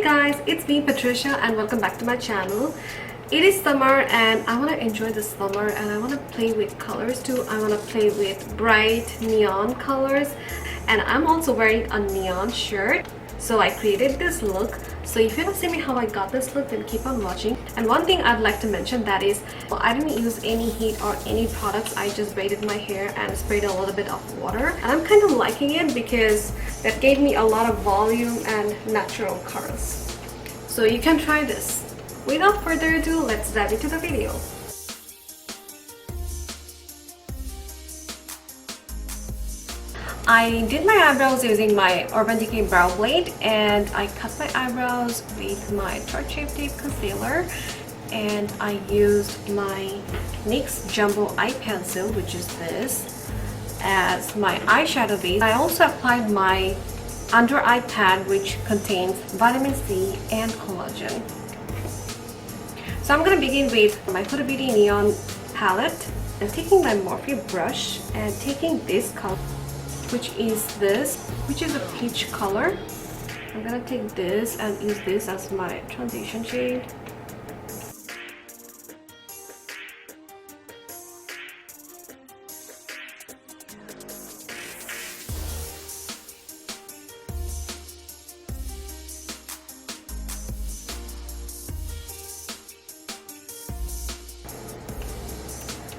Hey guys, it's me Patricia and welcome back to my channel. It is summer and I want to enjoy the summer and I want to play with colors too. I want to play with bright neon colors and I'm also wearing a neon shirt. So I created this look. So if you don't see me how I got this look, then keep on watching. And one thing I'd like to mention, that is, I didn't use any heat or any products. I just braided my hair and sprayed a little bit of water. And I'm kind of liking it because that gave me a lot of volume and natural curls. So you can try this. Without further ado, let's dive into the video. I did my eyebrows using my Urban Decay brow blade and I cut my eyebrows with my Tarte Shape Tape concealer, and I used my NYX Jumbo Eye Pencil, which is this, as my eyeshadow base. I also applied my under eye pad, which contains vitamin C and collagen. So I'm going to begin with my Huda Beauty Neon palette and taking my Morphe brush and taking this color, which is a peach color. I'm gonna take this and use this as my transition shade.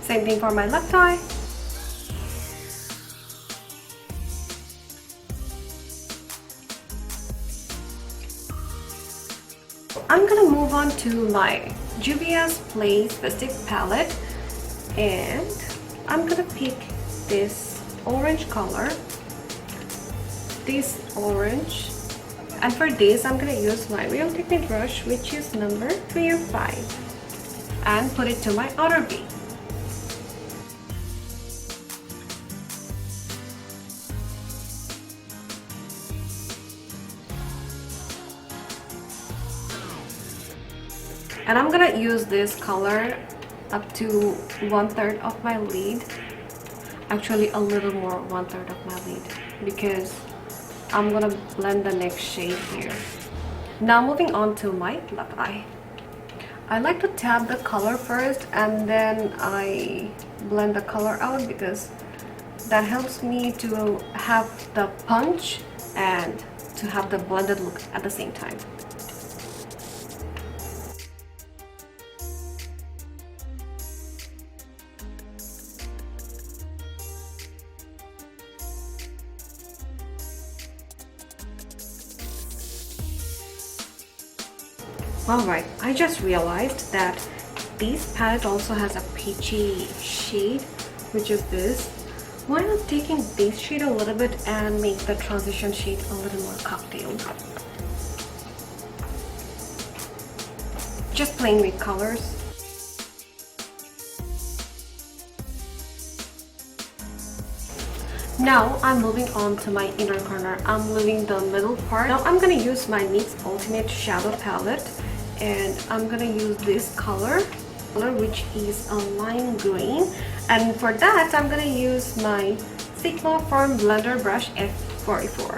Same thing for my left eye. I'm gonna move on to my Juvia's Place Festive palette and I'm gonna pick this orange color, this orange, and for this I'm gonna use my Real Technique brush, which is number 305, and put it to my outer V. And I'm gonna use this color up to 1/3 of my lid, actually a little more, 1/3 of my lid, because I'm gonna blend the next shade here. Now moving on to my left eye. I like to tap the color first and then I blend the color out because that helps me to have the punch and to have the blended look at the same time. Alright, I just realized that this palette also has a peachy shade, which is this. Why not taking this shade a little bit and make the transition shade a little more cocktail? Just playing with colors. Now I'm moving on to my inner corner. I'm leaving the middle part. Now I'm gonna use my NYX Ultimate Shadow Palette and I'm gonna use this color, which is a lime green, and for that I'm gonna use my Sigma Form Blender Brush F44.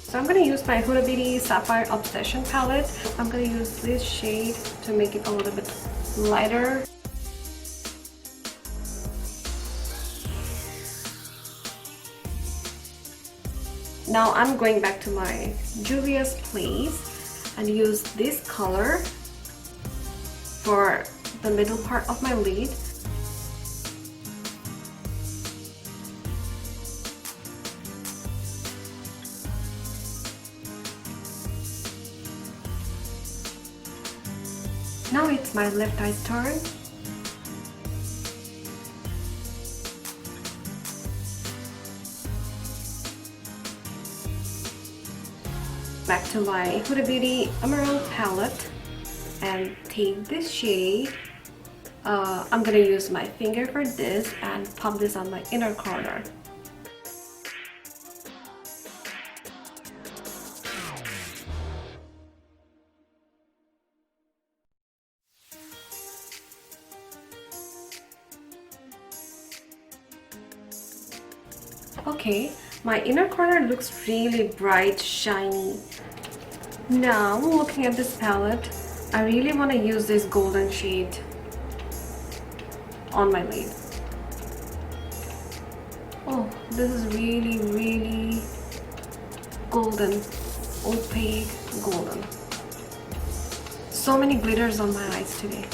So I'm going to use my Huda Beauty Sapphire Obsession palette. I'm going to use this shade to make it a little bit lighter. Now I'm going back to my Juvia's Place and use this color for the middle part of my lid. Now it's my left eye's turn. Back to my Huda Beauty Emerald palette and take this shade I'm gonna use my finger for this and pump this on my inner corner. Okay, my inner corner looks really bright, shiny. Now, looking at this palette, I really want to use this golden shade on my lid. Oh, this is really, really golden, opaque golden. So many glitters on my eyes today.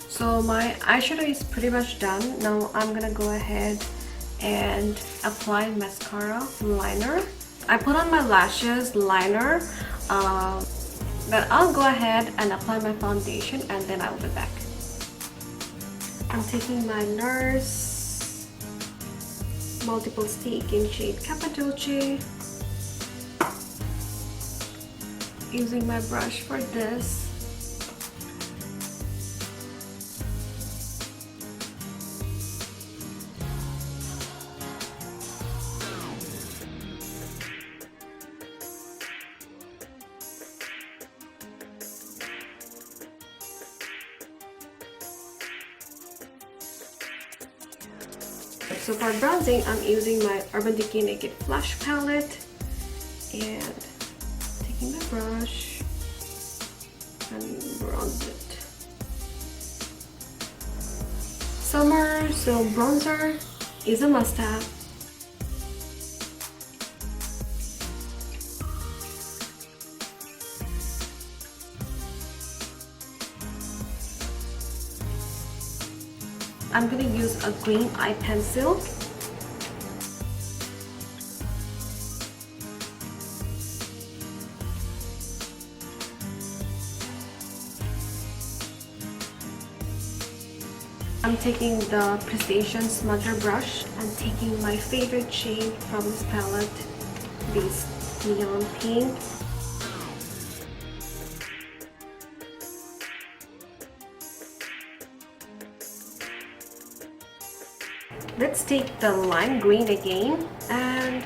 So my eyeshadow is pretty much done. Now I'm gonna go ahead and apply mascara liner. I put on my lashes liner, but I'll go ahead and apply my foundation and then I'll be back. I'm taking my NARS multiple stick in shade Cappadoce. Using my brush for this. So for bronzing, I'm using my Urban Decay Naked Flash palette and taking my brush and bronze it. Summer, so bronzer is a must-have. I'm gonna use a green eye pencil. I'm taking the Precision Smudger brush and taking my favorite shade from this palette, this neon pink. Let's take the lime green again and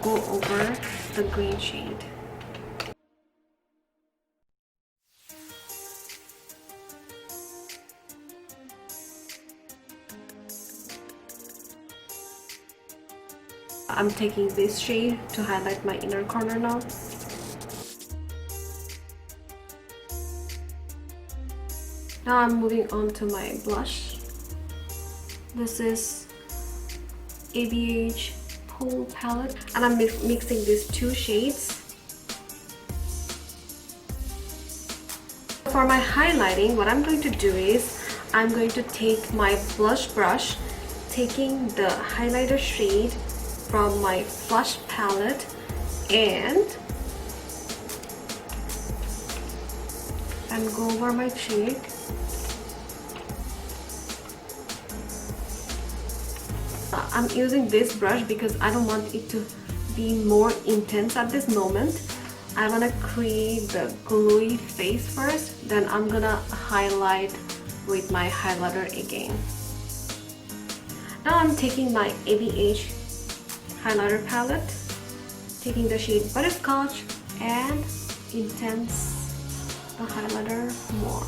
go over the green shade. I'm taking this shade to highlight my inner corner now. Now I'm moving on to my blush. This is ABH Pool palette and I'm mixing these two shades. For my highlighting, what I'm going to do is I'm going to take my blush brush, taking the highlighter shade from my Flush palette and go over my cheek. I'm using this brush because I don't want it to be more intense at this moment. I want to create the gluey face first, then I'm gonna highlight with my highlighter again. Now I'm taking my ABH highlighter palette, taking the shade Butterscotch and intense the highlighter more.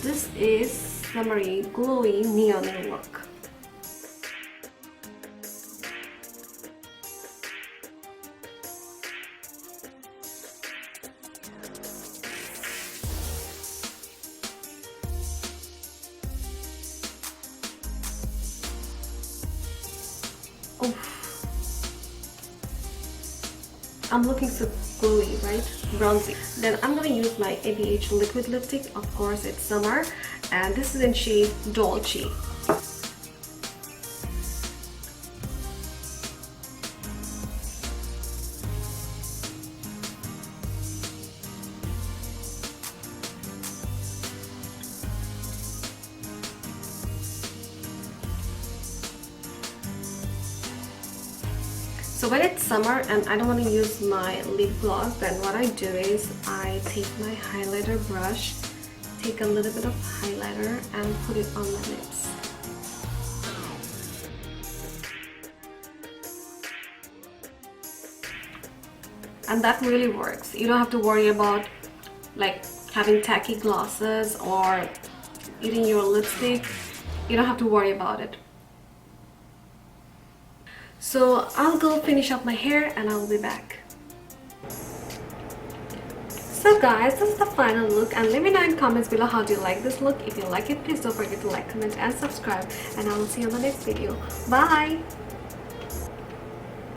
This is summery glowy neon look. I'm looking so glowy, right? Bronzy. Then I'm gonna use my ABH liquid lipstick. Of course, it's summer, and this is in shade Dolce. So when it's summer and I don't want to use my lip gloss, then what I do is I take my highlighter brush, take a little bit of highlighter and put it on my lips. And that really works. You don't have to worry about like having tacky glosses or eating your lipstick. You don't have to worry about it. So I'll go finish up my hair and I'll be back. So guys, this is the final look, and let me know in comments below how do you like this look. If you like it, please don't forget to like, comment and subscribe, and I will see you on the next video. Bye!